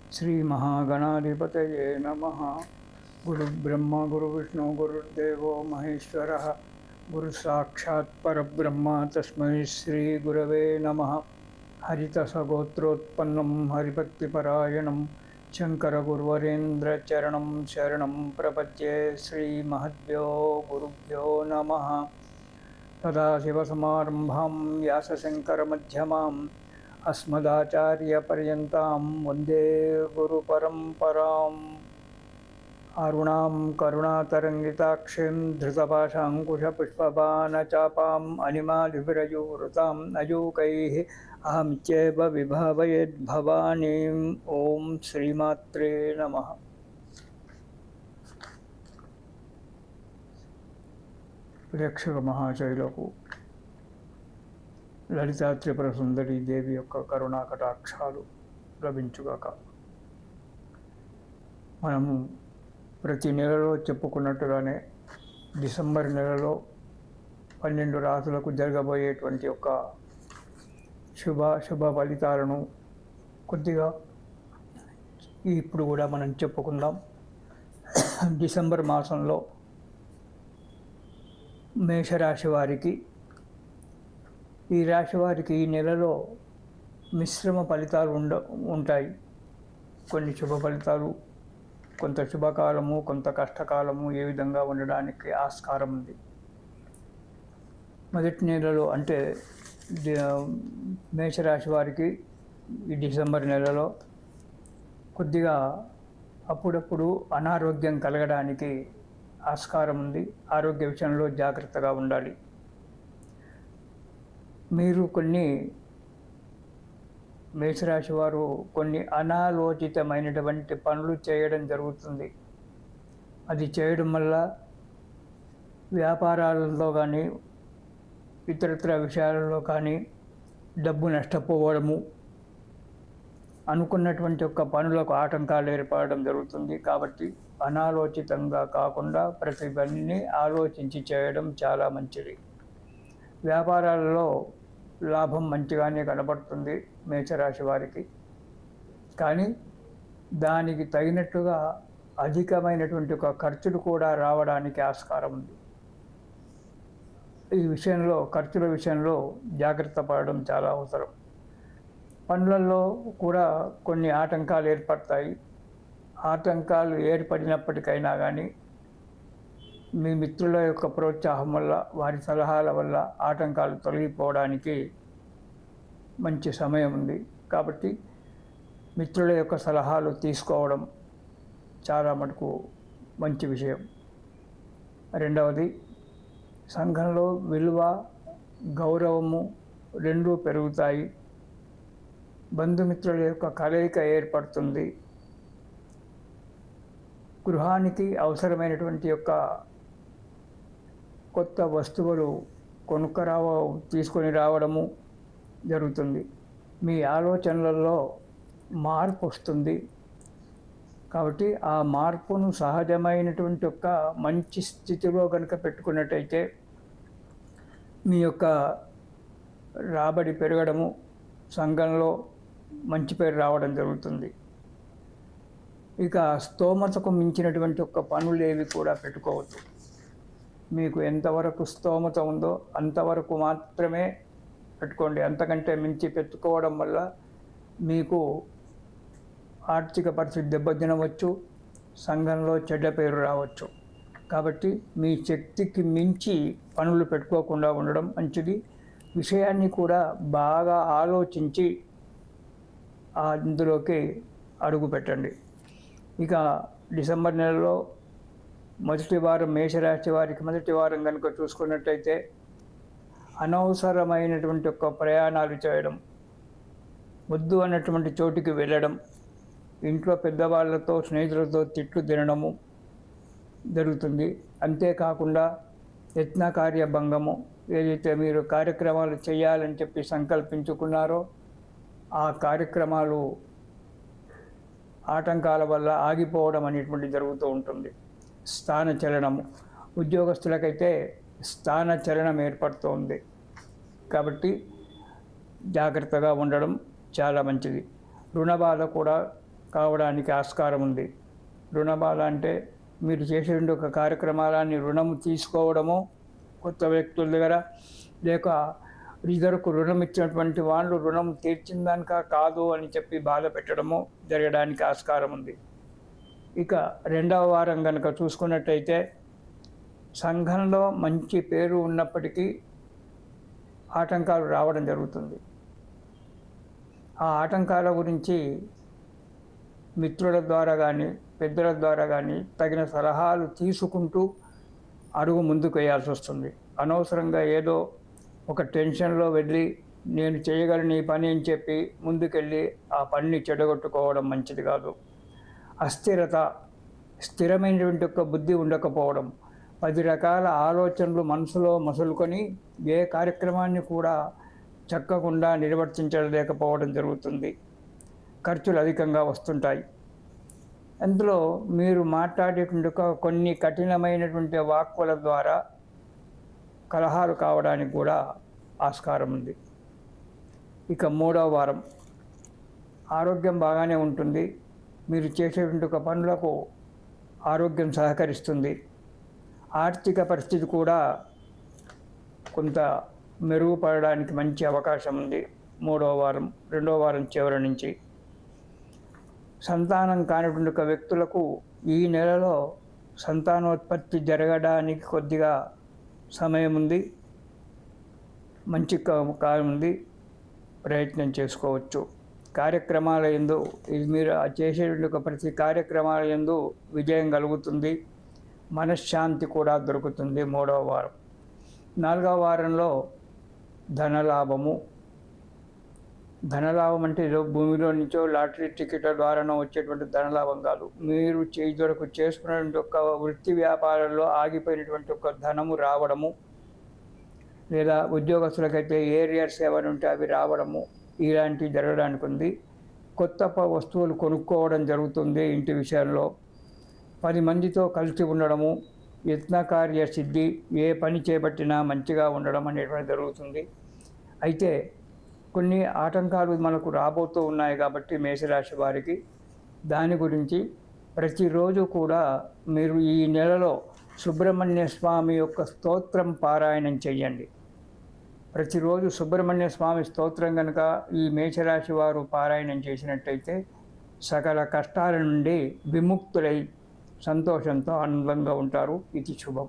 श्रीमहागणाधिपतये नमः। गुरुब्रह्मा गुरुविष्णु गुरुर्देवो महेश्वरः। गुरुसाक्षात् परब्रह्म तस्मै श्रीगुरवे नमः। हरितसगोत्रोत्पन्नं हरिभक्तिपरायणं शङ्करगुरुवरेन्द्रचरणं शरणं प्रपद्ये। श्रीमहद्भ्यो गुरुभ्यो नमः। सदाशिवसमारम्भां व्यासशङ्करमध्यमाम् अस्मदाचार्यपर्यन्तां वन्दे गुरुपरम्पराम्। अरुणां करुणातरङ्गिताक्षीं धृतपाशाङ्कुशपुष्पबाणचापाम् अनिमादिविरजूरुताम् अजूकैः अहमित्येव विभावयेद्भवानीम्। ॐ श्रीमात्रे नमः। ప్రేక్షక మహాశైలకు లలితా త్రిపుర సుందరి దేవి యొక్క కరుణా కటాక్షాలు లభించుగాక. మనము ప్రతి నెలలో చెప్పుకున్నట్టుగానే డిసెంబర్ నెలలో 12 రాసులకు జరగబోయేటువంటి యొక్క శుభ ఫలితాలను కొద్దిగా ఇప్పుడు కూడా మనం చెప్పుకుందాం. డిసెంబర్ మాసంలో మేషరాశి వారికి, ఈ రాశి వారికి ఈ నెలలో మిశ్రమ ఫలితాలు ఉంటాయి. కొన్ని శుభ ఫలితాలు, కొంత శుభకాలము, కొంత కష్టకాలము, ఏ విధంగా ఉండడానికి ఆస్కారం ఉంది. మొదటి నెలలో అంటే మేషరాశి వారికి ఈ డిసెంబర్ నెలలో కొద్దిగా అప్పుడప్పుడు అనారోగ్యం కలగడానికి ఆస్కారం ఉంది. ఆరోగ్య విషయంలో జాగ్రత్తగా ఉండాలి. మీరు మేషరాశి వారు కొన్ని అనాలోచితమైనటువంటి పనులు చేయడం జరుగుతుంది. అది చేయడం వల్ల వ్యాపారాలలో కానీ ఇతరత్ర విషయాలలో కానీ డబ్బు నష్టపోవడము, అనుకున్నటువంటి యొక్క పనులకు ఆటంకాలు ఏర్పడడం జరుగుతుంది. కాబట్టి అనాలోచితంగా కాకుండా ప్రతి పనిని ఆలోచించి చేయడం చాలా మంచిది. వ్యాపారాలలో లాభం మంచిగానే కనబడుతుంది మేషరాశి వారికి. కానీ దానికి తగినట్టుగా అధికమైనటువంటి ఒక ఖర్చులు కూడా రావడానికి ఆస్కారం ఉంది. ఈ విషయంలో, ఖర్చుల విషయంలో జాగ్రత్త పడడం చాలా అవసరం. పనులలో కూడా కొన్ని ఆటంకాలు ఏర్పడతాయి. ఆటంకాలు ఏర్పడినప్పటికైనా కానీ మీ మిత్రుల యొక్క ప్రోత్సాహం వల్ల, వారి సలహాల వల్ల ఆటంకాలు తొలగిపోవడానికి మంచి సమయం ఉంది. కాబట్టి మిత్రుల యొక్క సలహాలు తీసుకోవడం చాలా మటుకు మంచి విషయం. రెండవది, సంఘంలో విలువ, గౌరవము రెండూ పెరుగుతాయి. బంధుమిత్రుల యొక్క కలయిక ఏర్పడుతుంది. గృహానికి అవసరమైనటువంటి యొక్క కొత్త వస్తువులు తీసుకొని రావడము జరుగుతుంది. మీ ఆలోచనలలో మార్పు వస్తుంది. కాబట్టి ఆ మార్పును సహజమైనటువంటి యొక్క మంచి స్థితిలో కనుక పెట్టుకున్నట్టయితే మీ యొక్క రాబడి పెరగడము, సంఘంలో మంచి పేరు రావడం జరుగుతుంది. ఇక స్తోమతకు మించినటువంటి ఒక పనులేవి కూడా పెట్టుకోవద్దు. మీకు ఎంతవరకు స్తోమత ఉందో అంతవరకు మాత్రమే పెట్టుకోండి. అంతకంటే మించి పెట్టుకోవడం వల్ల మీకు ఆర్థిక పరిస్థితి దెబ్బతినవచ్చు, సంఘంలో చెడ్డ పేరు రావచ్చు. కాబట్టి మీ శక్తికి మించి పనులు పెట్టుకోకుండా ఉండడం మంచిది. విషయాన్ని కూడా బాగా ఆలోచించి అందులోకి అడుగు పెట్టండి. ఇక డిసెంబర్ నెలలో మొదటి వారం మేషరాశి వారికి మొదటి వారం కనుక చూసుకున్నట్టయితే అనవసరమైనటువంటి ఒక ప్రయాణాలు చేయడం, వద్దు అన్నటువంటి చోటుకి వెళ్ళడం, ఇంట్లో పెద్దవాళ్ళతో స్నేహితులతో తిట్లు తినడము జరుగుతుంది. అంతేకాకుండా యత్నకార్య భంగము, ఏదైతే మీరు కార్యక్రమాలు చేయాలని చెప్పి సంకల్పించుకున్నారో ఆ కార్యక్రమాలు ఆటంకాల వల్ల ఆగిపోవడం అనేటువంటి జరుగుతూ ఉంటుంది. స్థానచలనము, ఉద్యోగస్తులకైతే స్థానచలనం ఏర్పడుతుంది. కాబట్టి జాగ్రత్తగా ఉండడం చాలా మంచిది. రుణ బాధ కూడా కావడానికి ఆస్కారం ఉంది. రుణబాధ అంటే మీరు చేసే ఒక కార్యక్రమాలని రుణము తీసుకోవడము కొత్త వ్యక్తుల దగ్గర, లేక ఇద్దరుకు రుణం ఇచ్చినటువంటి వాళ్ళు రుణం తీర్చిందానిక కాదు అని చెప్పి బాధ పెట్టడము జరగడానికి ఆస్కారం ఉంది. ఇక రెండవ వారం కనుక చూసుకున్నట్టయితే సంఘంలో మంచి పేరు ఉన్నప్పటికీ ఆటంకాలు రావడం జరుగుతుంది. ఆ ఆటంకాల గురించి మిత్రుల ద్వారా కానీ పెద్దల ద్వారా కానీ తగిన సలహాలు తీసుకుంటూ అడుగు ముందుకు వేయాల్సి వస్తుంది. అనవసరంగా ఏదో ఒక టెన్షన్లో వెళ్ళి నేను చేయగలను ఈ పని అని చెప్పి ముందుకెళ్ళి ఆ పనిని చెడగొట్టుకోవడం మంచిది కాదు. అస్థిరత, స్థిరమైనటువంటి ఒక బుద్ధి ఉండకపోవడం, 10 రకాల ఆలోచనలు మనసులో మసులుకొని ఏ కార్యక్రమాన్ని కూడా చక్కకుండా నిర్వర్తించలేకపోవడం జరుగుతుంది. ఖర్చులు అధికంగా వస్తుంటాయి. అందులో మీరు మాట్లాడేటువంటి కొన్ని కఠినమైనటువంటి వాక్కుల ద్వారా కలహాలు కావడానికి కూడా ఆస్కారం ఉంది. ఇక మూడవ వారం ఆరోగ్యం బాగానే ఉంటుంది. మీరు చేసేటువంటి పనులకు ఆరోగ్యం సహకరిస్తుంది. ఆర్థిక పరిస్థితి కూడా కొంత మెరుగుపడడానికి మంచి అవకాశం ఉంది మూడవ వారం, రెండవ వారం చివరి నుంచి. సంతానం కానిటువంటి వ్యక్తులకు ఈ నెలలో సంతానోత్పత్తి జరగడానికి కొద్దిగా సమయం ఉంది, మంచి కాలం ఉంది, ప్రయత్నం చేసుకోవచ్చు. కార్యక్రమాల యందు మీరు చేసేటువంటి ప్రతి కార్యక్రమాల యందు విజయం కలుగుతుంది, మనశ్శాంతి కూడా దొరుకుతుంది మూడవ వారం. నాలుగవ వారంలో ధనలాభము. ధనలాభం అంటే ఏదో భూమిలో నుంచో లాటరీ టికెట్ల ద్వారానో వచ్చేటువంటి ధనలాభం కాదు. మీరు ఇదివరకు చేసుకున్నటువంటి ఒక వృత్తి వ్యాపారంలో ఆగిపోయినటువంటి ఒక ధనము రావడము, లేదా ఉద్యోగస్తులకైతే ఏరియర్స్ ఏమైనా ఉంటే అవి రావడము, ఇలాంటివి జరగడానికి ఉంది. కొత్త వస్తువులు కొనుక్కోవడం జరుగుతుంది. ఇంటి విషయంలో 10 మందితో కలిసి ఉండడము, యత్నకార్య సిద్ధి, ఏ పని చేపట్టినా మంచిగా ఉండడం అనేటువంటి జరుగుతుంది. అయితే కొన్ని ఆటంకాలు మనకు రాబోతూ ఉన్నాయి కాబట్టి మేషరాశి వారికి దాని గురించి ప్రతిరోజు కూడా మీరు ఈ నెలలో సుబ్రహ్మణ్య స్వామి యొక్క స్తోత్రం పారాయణం చేయండి. ప్రతిరోజు సుబ్రహ్మణ్య స్వామి స్తోత్రం కనుక ఈ మేషరాశి వారు పారాయణం చేసినట్టయితే సకల కష్టాల నుండి విముక్తులై సంతోషంతో ఆనందంగా ఉంటారు. ఇది శుభం.